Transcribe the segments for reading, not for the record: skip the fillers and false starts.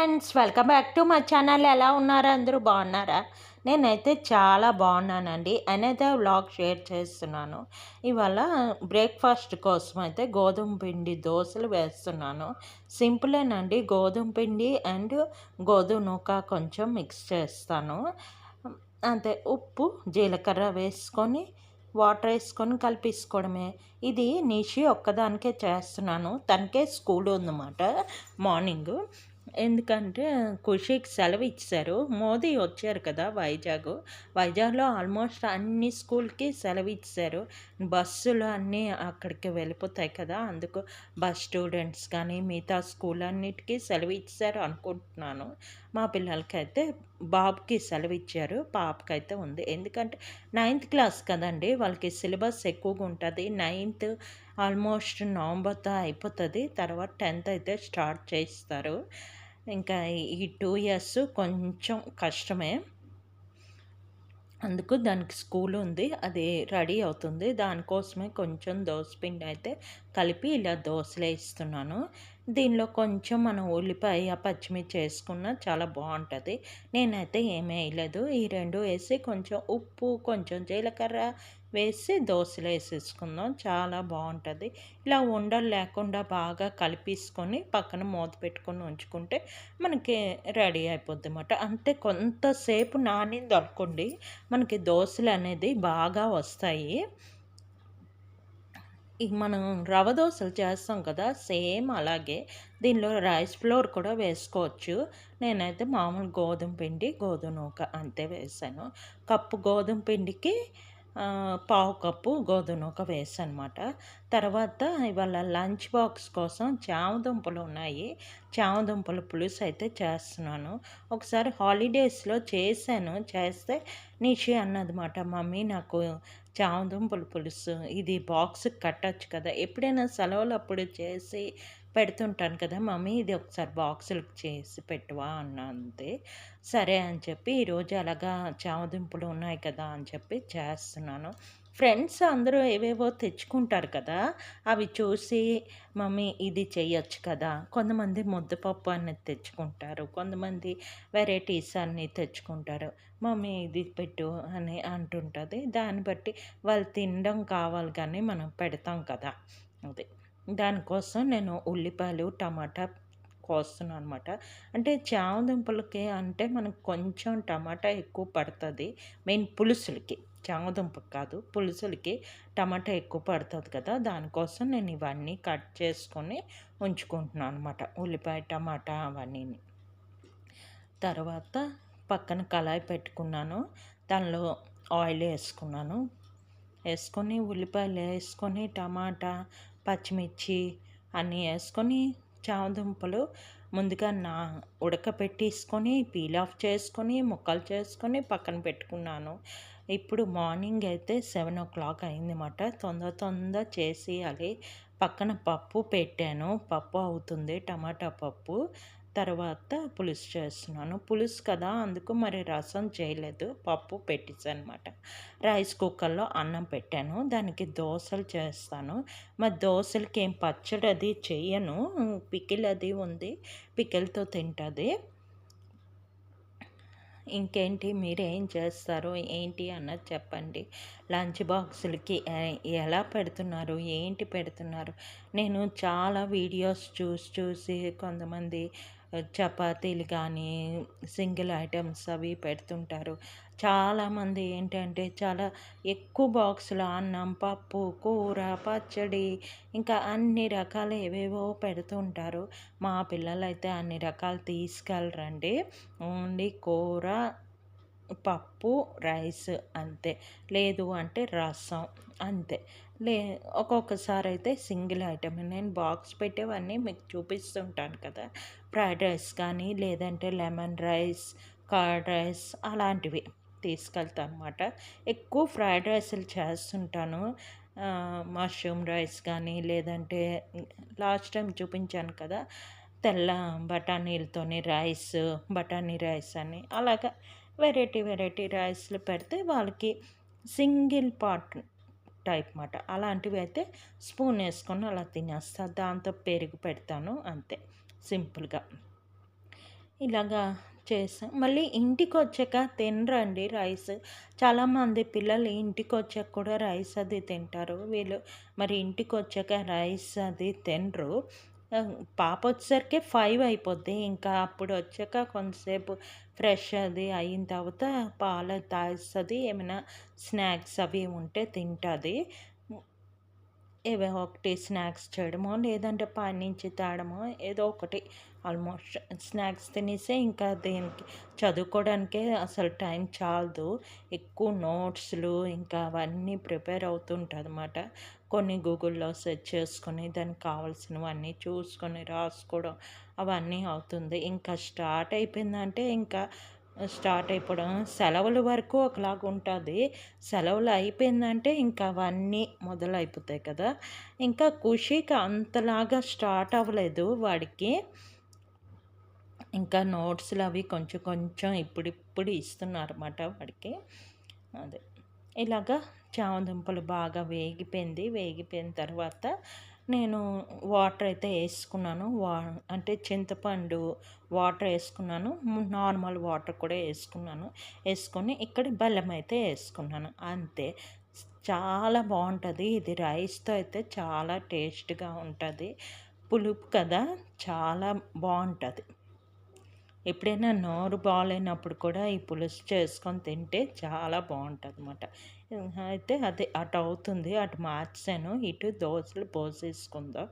Friends, welcome back to my channel. ఎలా ఉన్నారు? అందరూ బాగున్నారా? నేనైతే చాలా బాగున్నానండి. అనదర్ వ్లాగ్ షేర్ చేస్తున్నాను. ఇవాళ బ్రేక్ఫాస్ట్ కోసం అయితే గోధుమ పిండి దోశలు వేస్తున్నాను. సింపులేనండి. గోధుమ పిండి అండ్ గోధుమ నూక కొంచెం మిక్స్ చేస్తాను. అంతే, ఉప్పు జీలకర్ర వేసుకొని వాటర్ వేసుకొని కలిపేసుకోవడమే. ఇది నిషి ఒక్కదానికే చేస్తున్నాను. తనకే స్కూల్ ఉందన్నమాట మార్నింగు. ఎందుకంటే ఖుషీకి సెలవు ఇచ్చారు. మోదీ వచ్చారు కదా వైజాగ్లో ఆల్మోస్ట్ అన్ని స్కూల్కి సెలవు ఇచ్చారు. బస్సులు అన్నీ అక్కడికి వెళ్ళిపోతాయి కదా, అందుకు బస్ స్టూడెంట్స్ కానీ మిగతా స్కూల్ అన్నిటికీ సెలవు ఇచ్చారు అనుకుంటున్నాను. మా పిల్లలకైతే బాబుకి సెలవు ఇచ్చారు, పాపకైతే ఉంది. ఎందుకంటే 9th క్లాస్ కదండి, వాళ్ళకి సిలబస్ ఎక్కువగా ఉంటుంది. 9th ఆల్మోస్ట్ నవంబర్తో అయిపోతుంది. తర్వాత 10th అయితే స్టార్ట్ చేస్తారు. ఇంకా ఈ 2 ఇయర్స్ కొంచెం కష్టమే. అందుకు దానికి స్కూల్ ఉంది, అది రెడీ అవుతుంది. దానికోసమే కొంచెం దోసపిండి అయితే కలిపి ఇలా దోశలు వేస్తున్నాను. దీనిలో కొంచెం మనం ఉల్లిపాయ పచ్చిమిర్చి వేసుకున్న చాలా బాగుంటుంది. నేనైతే ఏమీ వేయలేదు. ఈ రెండు వేసి కొంచెం ఉప్పు కొంచెం జీలకర్ర వేసి దోశలు వేసేసుకుందాం, చాలా బాగుంటుంది. ఇలా ఉండలు లేకుండా బాగా కలిపేసుకొని పక్కన మూత పెట్టుకొని ఉంచుకుంటే మనకి రెడీ అయిపోద్ది అన్నమాట. అంతే, కొంతసేపు నానింది అనుకోండి మనకి దోశలు అనేది బాగా వస్తాయి. ఇక మనం రవ్వ దోశలు చేస్తాం కదా, సేమ్ అలాగే దీనిలో రైస్ ఫ్లోర్ కూడా వేసుకోవచ్చు. నేనైతే మామూలు గోధుమ పిండి గోధుమ నూక అంతే వేసాను. కప్పు గోధుమ పిండికి పావు కప్పు గోధుమ నూక వేసానమాట. తర్వాత ఇవాళ లంచ్ బాక్స్ కోసం చామదుంపలు ఉన్నాయి. చామదుంపల పులుసు అయితే చేస్తున్నాను. ఒకసారి హాలిడేస్లో చేస్తే నిషి అన్నదన్నమాట, మమ్మీ నాకు చామదుంపల పులుసు ఇది బాక్స్కి కట్టచ్చు కదా, ఎప్పుడైనా సెలవులు అప్పుడు చేసి పెడుతుంటాను కదా మమ్మీ, ఇది ఒకసారి బాక్సులకు చేసి పెట్టువా అన్న. అంతే, సరే అని చెప్పి ఈరోజు అలాగా చామదుంపలు ఉన్నాయి కదా అని చెప్పి చేస్తున్నాను. ఫ్రెండ్స్ అందరూ ఏవేవో తెచ్చుకుంటారు కదా, అవి చూసి మమ్మీ ఇది చెయ్యొచ్చు కదా. కొంతమంది ముద్దపప్పు అనేది తెచ్చుకుంటారు, కొంతమంది వెరైటీస్ అన్నీ తెచ్చుకుంటారు. మమ్మీ ఇది పెట్టు అని అంటుంటుంది. దాన్ని బట్టి వాళ్ళు తినడం కావాలి కానీ మనం పెడతాం కదా, అది. దానికోసం నేను ఉల్లిపాయలు టమాటా కోస్తున్నాను అనమాట. అంటే చామదుంపలకి అంటే మనకు కొంచెం టమాటా ఎక్కువ పడుతుంది, మెయిన్ పులుసులకి. చామదుంపకి కాదు, పులుసులకి టమాటా ఎక్కువ పడుతుంది కదా, దానికోసం నేను ఇవన్నీ కట్ చేసుకొని ఉంచుకుంటున్నాను అనమాట, ఉల్లిపాయ టమాటా అవన్నీ. తర్వాత పక్కన కళాయి పెట్టుకున్నాను, దానిలో ఆయిల్ వేసుకొని ఉల్లిపాయలు వేసుకొని టమాటా పచ్చిమిర్చి అన్నీ వేసుకొని చామదుంపలు ముందుగా ఉడకపెట్టేసుకొని పీల్ ఆఫ్ చేసుకొని ముక్కలు చేసుకొని పక్కన పెట్టుకున్నాను. ఇప్పుడు మార్నింగ్ అయితే 7 o'clock అయిందన్నమాట. తొందర చేసేయాలి. పక్కన పప్పు పెట్టాను, పప్పు అవుతుంది, టమాటా పప్పు. తర్వాత పులుసు చేస్తున్నాను. పులుసు కదా, అందుకు మరి రసం చేయలేదు, పప్పు పెట్టేసానమాట. రైస్ కుక్కర్లో అన్నం పెట్టాను, దానికి దోశలు చేస్తాను. మరి దోశలకి ఏం పచ్చడి అది చెయ్యను, పికిల్ అది ఉంది, పికిల్తో తింటుంది. ఇంకేంటి, మీరేం చేస్తారు ఏంటి అన్నది చెప్పండి. లంచ్ బాక్సులకి ఎలా పెడుతున్నారు, ఏంటి పెడుతున్నారు? నేను చాలా వీడియోస్ చూసి కొంతమంది చపాతీలు కానీ సింగిల్ ఐటమ్స్ అవి పెడుతుంటారు. చాలామంది ఏంటంటే చాలా ఎక్కువ బాక్సులు అన్నం పప్పు కూర పచ్చడి ఇంకా అన్ని రకాలు ఏవేవో పెడుతుంటారు. మా పిల్లలైతే అన్ని రకాలు తీసుకెళ్ళరండి, ఓన్లీ కూర పప్పు రైస్ అంతే, లేదు అంటే రసం అంతే. ఒక్కొక్కసారి అయితే సింగిల్ ఐటమ్, నేను బాక్స్ పెట్టేవన్నీ మీకు చూపిస్తుంటాను కదా, ఫ్రైడ్ రైస్ కానీ లేదంటే లెమన్ రైస్ కర్డ్ రైస్ అలాంటివి తీసుకెళ్తాను అనమాట. ఎక్కువ ఫ్రైడ్ రైస్లు చేస్తుంటాను. మష్రూమ్ రైస్ కానీ లేదంటే లాస్ట్ టైం చూపించాను కదా తెల్ల బఠానీలతోని బఠానీ రైస్ అని, అలాగా వెరైటీ రైస్లు పెడితే వాళ్ళకి సింగిల్ పార్ట్ టైప్ మాట. అలాంటివి అయితే స్పూన్ వేసుకొని అలా తినేస్తా, దాంతో పెరుగు పెడతాను అంతే, సింపుల్గా. ఇలాగా చేసాం. మళ్ళీ ఇంటికొచ్చాక తినరండి రైస్. చాలామంది పిల్లలు ఇంటికొచ్చాక కూడా రైస్ అది తింటారు. వీళ్ళు మరి ఇంటికొచ్చాక రైస్ అది తినరు. పాపొచ్చేసరికి 5 అయిపోద్ది. ఇంకా అప్పుడొచ్చాక కొంతసేపు ఫ్రెష్ అది అయిన తర్వాత పాలు తాగిస్తది. ఏమైనా స్నాక్స్ అవి ఉంటే తింటది. ఏవో ఒకటి స్నాక్స్ చేయడమో, లేదంటే పైనుంచి తేడమో ఏదో ఒకటి ఆల్మోస్ట్ స్నాక్స్ తినేసే ఇంకా దేనికి చదువుకోవడానికే అసలు టైం చాలదు. ఎక్కువ నోట్స్‌లు ఇంకా అవన్నీ ప్రిపేర్ అవుతుంటదనమాట. కొన్ని గూగుల్‌లో సెర్చ్ చేసుకొని దానికి కావాల్సినవన్నీ చూసుకొని రాసుకోవడం అవన్నీ అవుతుంది. ఇంకా స్టార్ట్ అయిపోయిందంటే ఇంకా స్టార్ట్ అయిపోవడం. సెలవుల వరకు ఒకలాగుంటది. సెలవులు అయిపోయిందంటే ఇంకా అవన్నీ మొదలైపోతాయి కదా! ఇంకా ఖుషికి అంతలాగా స్టార్ట్ అవ్వలేదు వాడికి. ఇంకా నోట్స్‌లవి కొంచెం కొంచెం ఇప్పుడిప్పుడు ఇస్తున్నారన్నమాట వాడికి. అదే. ఇలాగా చామదుంపలు బాగా వేగిపోయింది. వేగిపోయిన తర్వాత నేను వాటర్ అయితే యేసుకున్నాను. అంటే చింతపండు వాటర్ యేసుకున్నాను. నార్మల్ వాటర్ కూడా యేసుకున్నాను. యేసుకొని ఇక్కడ బెల్లం అయితే యేసుకున్నాను. అంతే. చాలా బావుంటది. ఇది రైస్‌తో అయితే చాలా టేస్ట్‌గా ఉంటది. పులుపు కదా! చాలా బావుంటది. ఎప్పుడైనా నోరు బాలేనప్పుడు కూడా ఈ పులుసు చేసుకొని తింటే చాలా బావుంటదనమాట. అయితే అదే అటవుతుంది. అటు మార్చేశాను. ఇటు దోసలు పోసేసుకుందాం.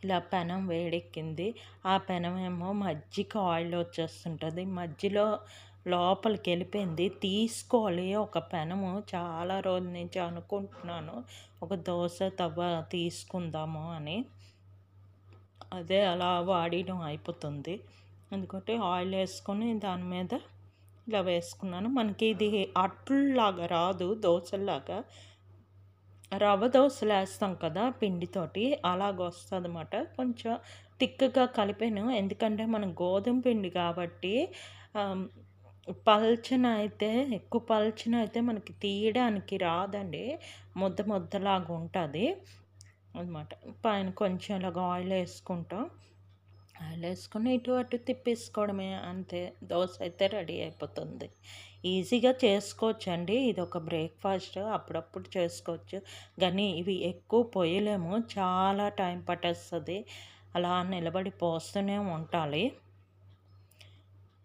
ఇలా పెనం వేడెక్కింది. ఆ పెనమేమో మధ్యకి ఆయిల్ వచ్చేస్తుంటది. మధ్యలో లోపలికెళ్ళిపోయింది. తీసుకోవాలి ఒక పెనము. చాలా రోజుల నుంచి అనుకుంటున్నాను. ఒక దోస తవ్వ తీసుకుందాము అని. అదే అలా వాడడం అయిపోతుంది. ఎందుకంటే ఆయిల్ వేసుకొని దాని మీద ఇలా వేసుకున్నాను. మనకి ఇది అట్లులాగా రాదు దోసల్లాగా. రవ్వ దోసలేస్తాం కదా పిండితోటి అలాగొస్తదనమాట. కొంచెం థిక్‌గా కలిపాను. ఎందుకంటే మనం గోధుమ పిండి కాబట్టి ఆహ్, పల్చనైతే ఎక్కువ పల్చనైతే మనకి తీయడానికి రాదండి. ముద్ద ముద్దలాగుంటది అనమాట. పైన కొంచెం ఇలాగ ఆయిలేసుకుంటాం. ఆయిలేసుకొని ఇటు అటు తిప్పేసుకోవడమే అంతే. దోస అయితే రెడీ అయిపోతుంది. ఈజీగా చేసుకోవచ్చండి. ఇదొక బ్రేక్‌ఫాస్ట్ అప్పుడప్పుడు చేసుకోవచ్చు. గానీ ఇవి ఎక్కువ పొయ్యలేము. చాలా టైం పట్టేస్తది. అలా నిలబడి పోస్తూనే ఉండాలి.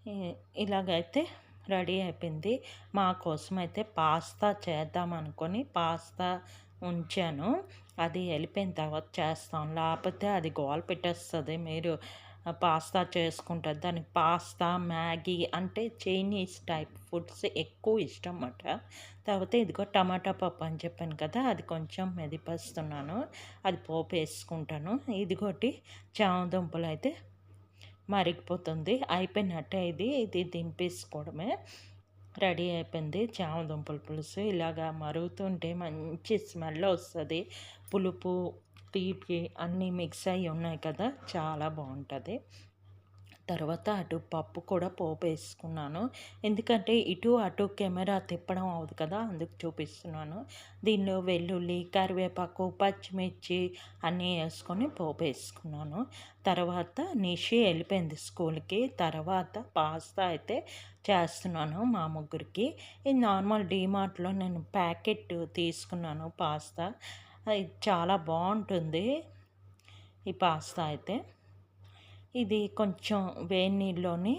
ఇ ఇలాగైతే రెడీ అయిపోయింది. మా కోసమైతే పాస్తా చేద్దామనుకోని పాస్తా ఉంచాను. అది ఎళ్ళిపోయిన తర్వాత చేస్తాం. లేపోతే అది గోల పెట్టేస్తది. మీరు పాస్తా చేసుకుంటారు. దానికి పాస్తా, మ్యాగీ అంటే చైనీస్ టైప్ ఫుడ్స్ ఎక్కువ ఇష్టం మాట. కాకపోతే ఇదిగో టమాటా పప్పు అని చెప్పాను కదా! అది కొంచెం మెదిపేస్తున్నాను. అది పోపేసుకుంటాను. ఇదిగోటి చామదుంపలైతే మరిగిపోతుంది. అయిపోయినట్టే ఇది. ఇది దింపేసుకోవడమే. రెడీ అయిపోయింది చామదుంపల పులుసు. ఇలాగా మరుగుతుంటే మంచి స్మెల్ ఒస్తది. పులుపు, తీపి అన్నీ మిక్స్ అయ్యి ఉన్నాయి కదా! చాలా బావుంటది. తర్వాత అటు పప్పు కూడా పోపేసుకున్నాను. ఎందుకంటే ఇటు అటు కెమెరా తిప్పడం అవ్వదు కదా! అందుకు చూపిస్తున్నాను. దీనిలో వెల్లుల్లి, కరివేపాకు, పచ్చిమిర్చి అన్నీ యేసుకొని పోపేసుకున్నాను. తర్వాత నిషి ఎళ్ళిపోయింది స్కూల్‌కి. తర్వాత పాస్తా అయితే చేస్తున్నాను మా ముగ్గురికి. ఇది నార్మల్ డీమార్ట్‌లో నేను ప్యాకెట్ తీసుకున్నాను పాస్తా. ఇది చాలా బావుంటుంది. ఈ పాస్తా అయితే. ఇది కొంచెం వేడి నీళ్ళలోని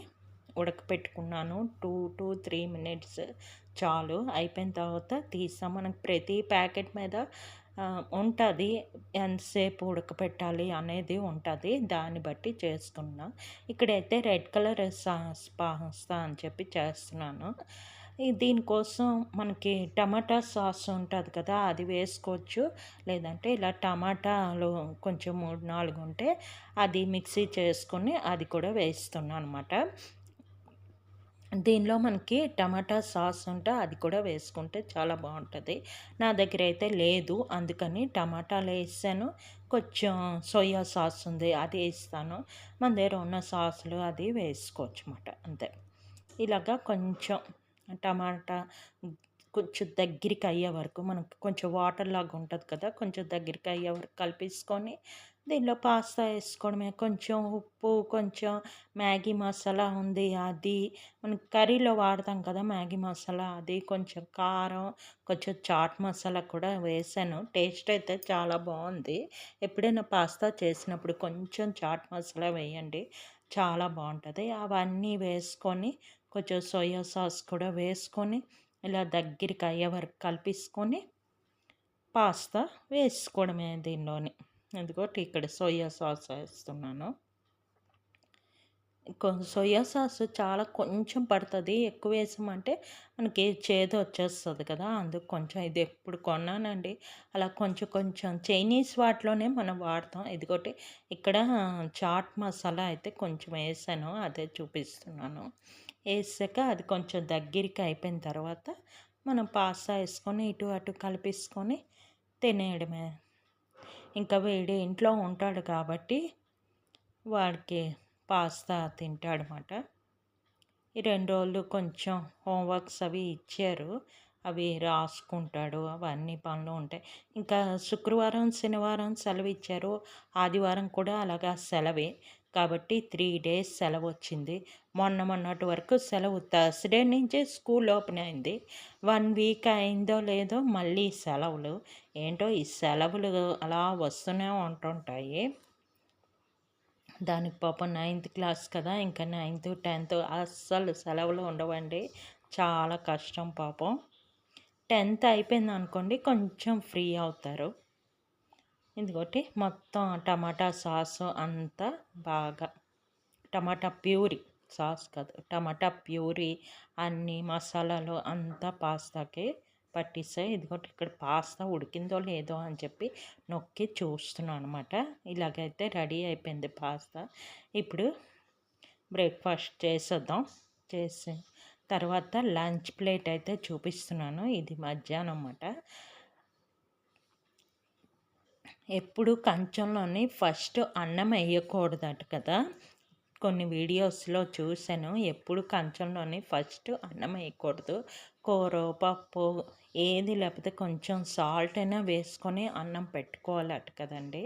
ఉడకపెట్టుకున్నాను. 2-3 మినిట్స్ చాలు. అయిపోయిన తర్వాత తీసాం. మనకు ప్రతి ప్యాకెట్ మీద ఉంటది. ఎంతసేపు ఉడకపెట్టాలి అనేది ఉంటది. దాన్ని బట్టి చేసుకున్నా. ఇక్కడైతే రెడ్ కలర్ పాస్తా అని చెప్పి చేస్తున్నాను. దీనికోసం మనకి టమాటా సాస్ ఉంటది కదా! అది వేసుకోవచ్చు. లేదంటే ఇలా టమాటాలు కొంచెం 3, 4 ఉంటే అది మిక్సీ చేసుకొని అది కూడా వేస్తున్నానమాట. దీనిలో మనకి టమాటా సాస్ ఉంటే అది కూడా వేసుకుంటే చాలా బావుంటది. నా దగ్గరైతే లేదు. అందుకని టమాటాలేసాను. కొంచెం సోయా సాస్ ఉంది అది ఏస్తాను. మన దగ్గర ఉన్న సాసులు అది వేసుకోవచ్చమాట అంతే. ఇలాగా కొంచెం టమాటా కొంచెం దగ్గరికి అయ్యే వరకు మనకు కొంచెం వాటర్ లాగా ఉంటది కదా! కొంచెం దగ్గరికి అయ్యే వరకు కలిపేసుకొని దీనిలో పాస్తా వేసుకోవడమే. కొంచెం ఉప్పు, కొంచెం మ్యాగీ మసాలా ఉంది అది, మనం కర్రీలో వాడతాం కదా మ్యాగీ మసాలా అది, కొంచెం కారం, కొంచెం చాట్ మసాలా కూడా వేసాను. టేస్ట్ అయితే చాలా బాగుంది. ఎప్పుడైనా పాస్తా చేసినప్పుడు కొంచెం చాట్ మసాలా వేయండి, చాలా బాగుంటుంది. అవన్నీ వేసుకొని కొంచెం సోయా సాస్ కూడా వేసుకొని ఇలా దగ్గరికి అయ్యే వరకు కలిపేసుకొని పాస్తా వేసుకోవడమే దీనిలోని. ఇదిగోటి ఇక్కడ సోయా సాస్ వేస్తున్నాను. సోయా సాస్ చాలా కొంచెం పడుతుంది, ఎక్కువ వేసామంటే మనకి చేదు వచ్చేస్తుంది కదా, అందుకు కొంచెం ఇది ఎప్పుడు కొన్నానండి అలా కొంచెం కొంచెం చైనీస్ వాటిలోనే మనం వాడతాం. ఇదిగోటి ఇక్కడ చాట్ మసాలా అయితే కొంచెం వేసాను, అదే చూపిస్తున్నాను. వేసాక అది కొంచెం దగ్గరికి అయిపోయిన తర్వాత మనం పాస్తా వేసుకొని ఇటు అటు కలిపేసుకొని తినేయడమే. ఇంకా వీడు ఇంట్లో ఉంటాడు కాబట్టి వాడికి పాస్తా తింటాడనమాట. ఈ 2 రోజులు కొంచెం హోంవర్క్స్ అవి ఇచ్చారు, అవి రాసుకుంటాడు, అవన్నీ పనులు ఉంటాయి. ఇంకా శుక్రవారం శనివారం సెలవు ఇచ్చారు, ఆదివారం కూడా అలాగా సెలవే. కాబట్టి 3 డేస్ సెలవు వచ్చింది. మొన్నటి వరకు సెలవు, థర్స్డే నుంచి స్కూల్ ఓపెన్ అయింది. 1 వీక్ అయిందో లేదో మళ్ళీ సెలవులు. ఏంటో ఈ సెలవులు అలా వస్తూనే ఉంటుంటాయి. దానికి పాపం 9th క్లాస్ కదా, ఇంకా 9th 10th అస్సలు సెలవులు ఉండవండి, చాలా కష్టం పాపం. 10th అయిపోయింది అనుకోండి కొంచెం ఫ్రీ అవుతారు. ఇదిగోటి మొత్తం టమాటా సాసు అంతా బాగా, టమాటా ప్యూరీ, సాస్ కాదు టమాటా ప్యూరీ, అన్ని మసాలాలు అంతా పాస్తాకి పట్టిస్తాయి. ఇదిగోటి ఇక్కడ పాస్తా ఉడికిందో లేదో అని చెప్పి నొక్కి చూస్తున్నాను అనమాట. ఇలాగైతే రెడీ అయిపోయింది పాస్తా. ఇప్పుడు బ్రేక్ఫాస్ట్ చేసేద్దాం. చేసి తర్వాత లంచ్ ప్లేట్ అయితే చూపిస్తున్నాను. ఇది మధ్యాహ్నం అన్నమాట. ఎప్పుడు కంచంలోని ఫస్ట్ అన్నం వేయకూడదట కదా, కొన్ని వీడియోస్లో చూశాను. ఎప్పుడు కంచంలోని ఫస్ట్ అన్నం వేయకూడదు, కూర పప్పు ఏది లేకపోతే కొంచెం సాల్ట్ అయినా వేసుకొని అన్నం పెట్టుకోవాలట కదండి.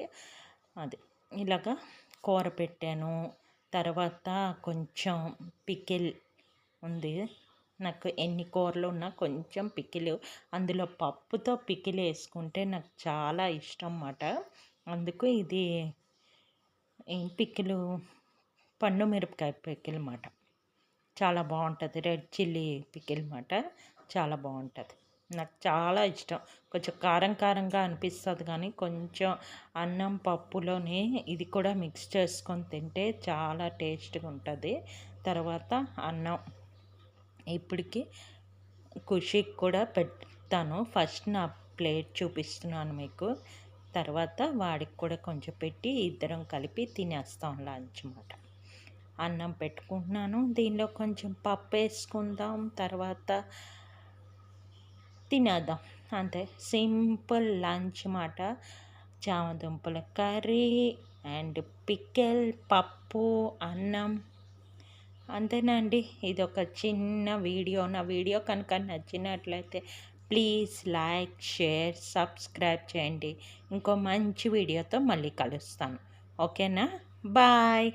అది ఇలాగా కూర పెట్టాను. తర్వాత కొంచెం పికిల్ ఉంది, నాకు ఎన్ని కూరలు ఉన్నా కొంచెం పికిలు, అందులో పప్పుతో పికిల్ వేసుకుంటే నాకు చాలా ఇష్టం అన్నమాట. అందుకు ఇది పికిలు పండు మిరపకాయ పికిల్ అన్నమాట, చాలా బాగుంటుంది. రెడ్ చిల్లీ పికిల్ అన్నమాట, చాలా బాగుంటుంది, నాకు చాలా ఇష్టం. కొంచెం కారం కారంగా అనిపిస్తుంది కానీ కొంచెం అన్నం పప్పులోని ఇది కూడా మిక్స్ చేసుకొని తింటే చాలా టేస్ట్గా ఉంటుంది. తర్వాత అన్నం ఇప్పటికి ఖుషికి కూడా పెడతాను. ఫస్ట్ నా ప్లేట్ చూపిస్తున్నాను మీకు, తర్వాత వాడికి కూడా కొంచెం పెట్టి ఇద్దరం కలిపి తినేస్తాం లంచ్ అన్నమాట. అన్నం పెట్టుకుంటున్నాను, దీనిలో కొంచెం పప్పు వేసుకుందాం, తర్వాత తినేద్దాం, అంతే. సింపుల్ లంచ్ మాట. చామదుంపల కర్రీ అండ్ పికెల్, పప్పు, అన్నం, అంతేనండి. ఇది ఒక చిన్న వీడియో. నా వీడియో కనుక నచ్చినట్లయితే ప్లీజ్ లైక్, షేర్, సబ్స్క్రైబ్ చేయండి. ఇంకో మంచి వీడియోతో మళ్ళీ కలుస్తాను. ఓకేనా? బాయ్.